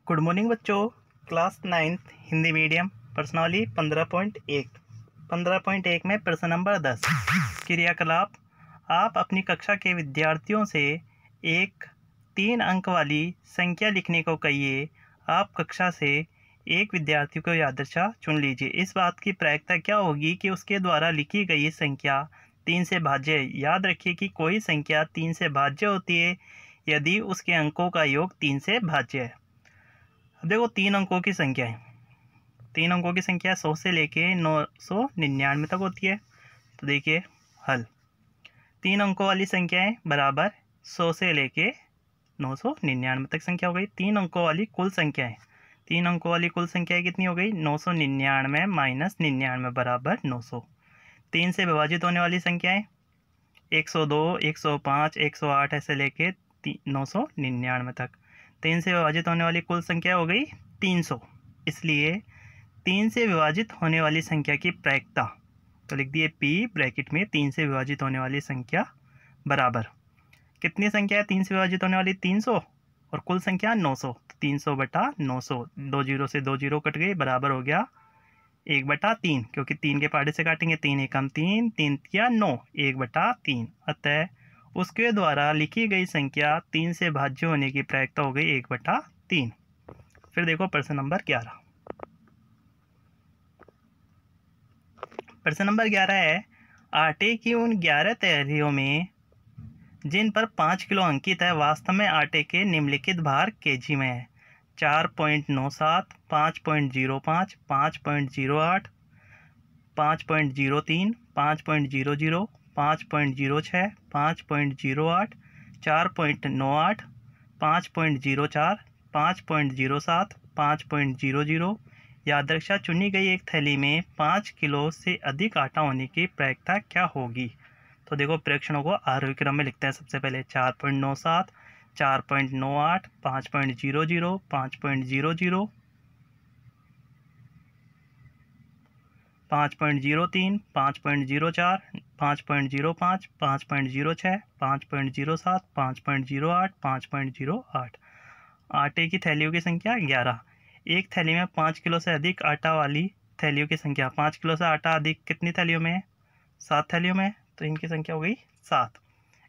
Good morning बच्चों। Class 9th Hindi medium प्रश्नावली 15.1 में प्रश्न नंबर 10 क्रियाकलाप। आप अपनी कक्षा के विद्यार्थियों से एक 3 अंक वाली संख्या लिखने को कहिए। आप कक्षा से एक विद्यार्थी को यादृच्छा चुन लीजिए। इस बात की प्रायिकता क्या होगी कि उसके द्वारा लिखी गई संख्या 3 से भाज्य है। याद रखिए कि कोई संख्या 3 से भाज्य होती है यदि उसके अंकों का योग 3 से भाज्य है। अब देखो 3 अंकों की संख्या है। 3 अंकों की संख्या 100 से लेके 999 तक होती है। तो देखिए हल 3 अंकों वाली संख्याएं बराबर 100 से लेके 999 तक संख्या हो गई। 3 अंकों वाली कुल संख्याएं 3 अंकों वाली कुल संख्या कितनी हो गई 999 माइनस 99 बराबर 900। 3 से विभाजित होने वाली संख्याएं 102 105 108 ऐसे लेके 999 तक। 3 से विभाजित होने वाली कुल संख्या हो गई 300। इसलिए 3 से विभाजित होने वाली संख्या की प्रायिकता तो लिख दिए P ब्रैकेट में 3 से विभाजित होने वाली संख्या बराबर कितनी संख्या है 3 से विभाजित होने वाली 300 और कुल संख्या 900। तो 300 बटा 900 2 जीरो से 2 जीरो कट गई बराबर हो गया 1/3 क्योंकि 3 के पहाड़े से काटेंगे 3 एकम 3 3 या 9 1/3। अतः उसके द्वारा लिखी गई संख्या 3 से भाज्य होने की प्रायिकता हो गई 1/3। फिर देखो प्रश्न नंबर 11। प्रश्न नंबर 11 है आटे की उन 11 तैयारियों में जिन पर 5 किलो अंकित है वास्तव में आटे के निम्नलिखित भार केजी में है 4.97 5.05 5.08 5.03 5.00 5.06 5.08 4.98 5.04 5.07 5.00। यादृच्छा चुनी गई एक थैली में 5 किलो से अधिक आटा होने की प्रायिकता क्या होगी। तो देखो प्रेक्षणों को आरोही क्रम में लिखते हैं। सबसे पहले 4.97 4.98 5.00 5.00 5.03 5.04 5.05 5.06 5.07 5.08 5.08। आटे की थैलियों की संख्या 11। एक थैली में 5 किलो से अधिक आटा वाली थैलियों की संख्या 5 किलो से आटा अधिक कितनी थैलियों में 7 थैलियों में। तो इनकी संख्या हो गई 7।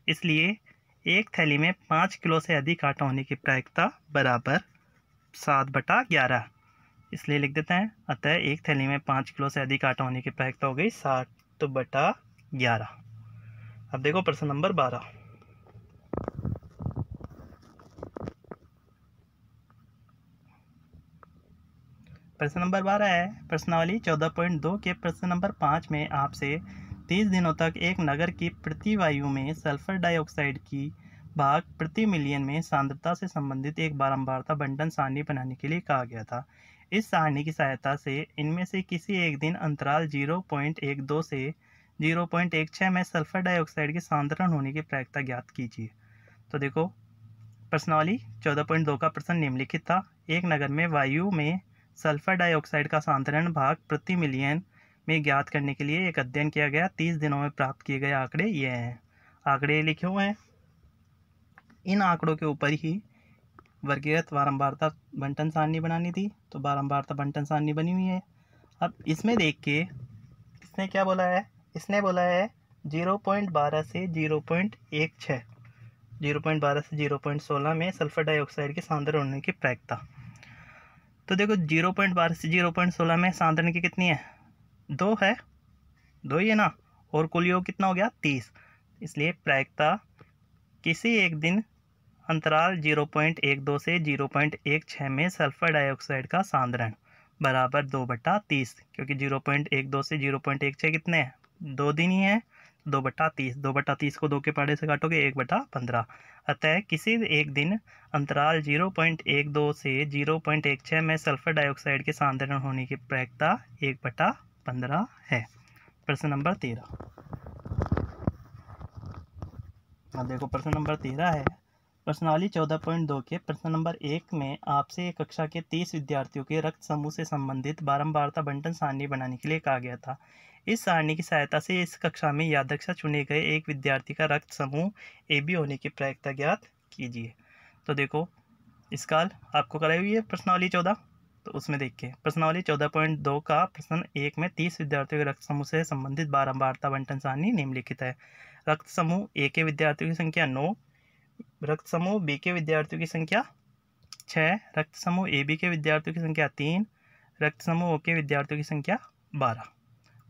इसलिए एक थैली में 5 किलो से अधिक आटा होने की प्रायिकता बराबर 7/11। इसलिए लिख देते हैं। अतः एक थैली में 5 किलो से अधिक आटा होने की प्रायिकता हो गई 7/11। अब देखो प्रश्न नंबर 12। प्रश्न नंबर 12 है प्रश्नावली 14.2 के प्रश्न नंबर 5 में आपसे 30 दिनों तक एक नगर की प्रति वायु में सल्फर डाइऑक्साइड की भाग प्रति मिलियन में सांद्रता से संबंधित एक बारंबारता बंटन सारणी बनाने के लिए कहा गया था। इस सारणी की सहायता से इनमें से किसी एक दिन अंतराल 0.12 से 0.16 में सल्फर डाइऑक्साइड के सांद्रण होने की प्रायिकता ज्ञात कीजिए। तो देखो प्रश्नावली 14.2 का प्रश्न निम्नलिखित था। एक नगर में वायु में सल्फर डाइऑक्साइड का सांद्रण भाग प्रति मिलियन में ज्ञात करने के लिए एक अध्ययन किया गया। 30 दिनों में प्राप्त किए गए आंकड़े ये हैं। आंकड़े लिखे हुए हैं। इन आंकड़ों के ऊपर ही वर्गीकृत बारंबारता बंटन सारणी बनानी थी। तो बारंबारता बंटन सारणी बनी हुई है। अब इसमें देख के इसने क्या बोला है, इसने बोला है 0.12 से 0.16 0.12 से 0.16 में सल्फर डाइऑक्साइड के सांद्रण होने की प्रायिकता। तो देखो 0.12 से 0.16 में सांद्रण की कितनी है 2 है 2 ही है ना। और कुल योग कितना हो गया 30। इसलिए प्रायिकता किसी एक दिन अंतराल 0.12 से 0.16 में सल्फर डाइऑक्साइड का सांद्रण बराबर 2/30 क्योंकि 0.12 से 0.16 कितने हैं 2 दिन ही है 2/30। 2/30 को 2 के पहाड़े से काटोगे 1/15। अतः किसी एक दिन अंतराल 0.12 से 0.16 में सल्फर डाइऑक्साइड के सांद्रण होने की प्रायिकता 1/15 है। प्रश्न नंबर 13। अब देखो प्रश्न नंबर 13 है प्रश्नावली 14.2 के प्रश्न नंबर 1 में आपसे कक्षा के 30 विद्यार्थियों के रक्त समूह से संबंधित बारंबारता बंटन सारणी बनाने के लिए कहा गया था। इस सारणी की सहायता से इस कक्षा में यादृच्छा चुने गए एक विद्यार्थी का रक्त समूह AB होने की प्रायिकता ज्ञात कीजिए। तो देखो इसका हल आपको कराई हुई है प्रश्नावली 14, तो उसमें देखिए प्रश्नावली 14.2 का प्रश्न 1 में 30 विद्यार्थियों के रक्त समूह से संबंधित 12 वार्ता बंटन सारणी निम्नलिखित है। रक्त समूह ए के विद्यार्थियों की संख्या 9, रक्त समूह बी के विद्यार्थियों की संख्या 6, रक्त समूह ए बी के विद्यार्थियों की संख्या 3, रक्त समूह ओ के विद्यार्थियों की संख्या 12,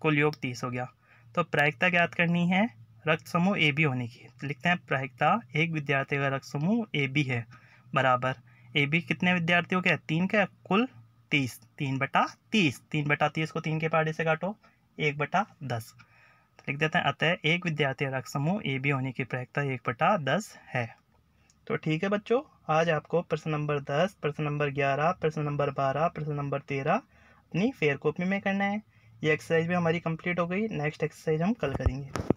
कुल योग 30 हो गया। तो प्रायिकता ज्ञात करनी है रक्त समूह ए बी होने की, तो लिखते हैं प्रायिकता एक विद्यार्थी का रक्त समूह ए बी है बराबर ए बी कितने विद्यार्थियों के 3 का, कुल 30, 3/30, 3/30 को 3 के पहाड़े से काटो 1/10, तो लिख देते हैं अतः एक विद्यार्थी रक्त समूह ए बी होने की प्रायिकता 1/10 है। तो ठीक है बच्चों, आज आपको प्रश्न नंबर 10, प्रश्न नंबर 11, प्रश्न नंबर 12, प्रश्न नंबर 13 अपनी फेयर कॉपी में करना है। ये एक्सरसाइज भी हमारी कंप्लीट हो गई। नेक्स्ट एक्सरसाइज हम कल करेंगे।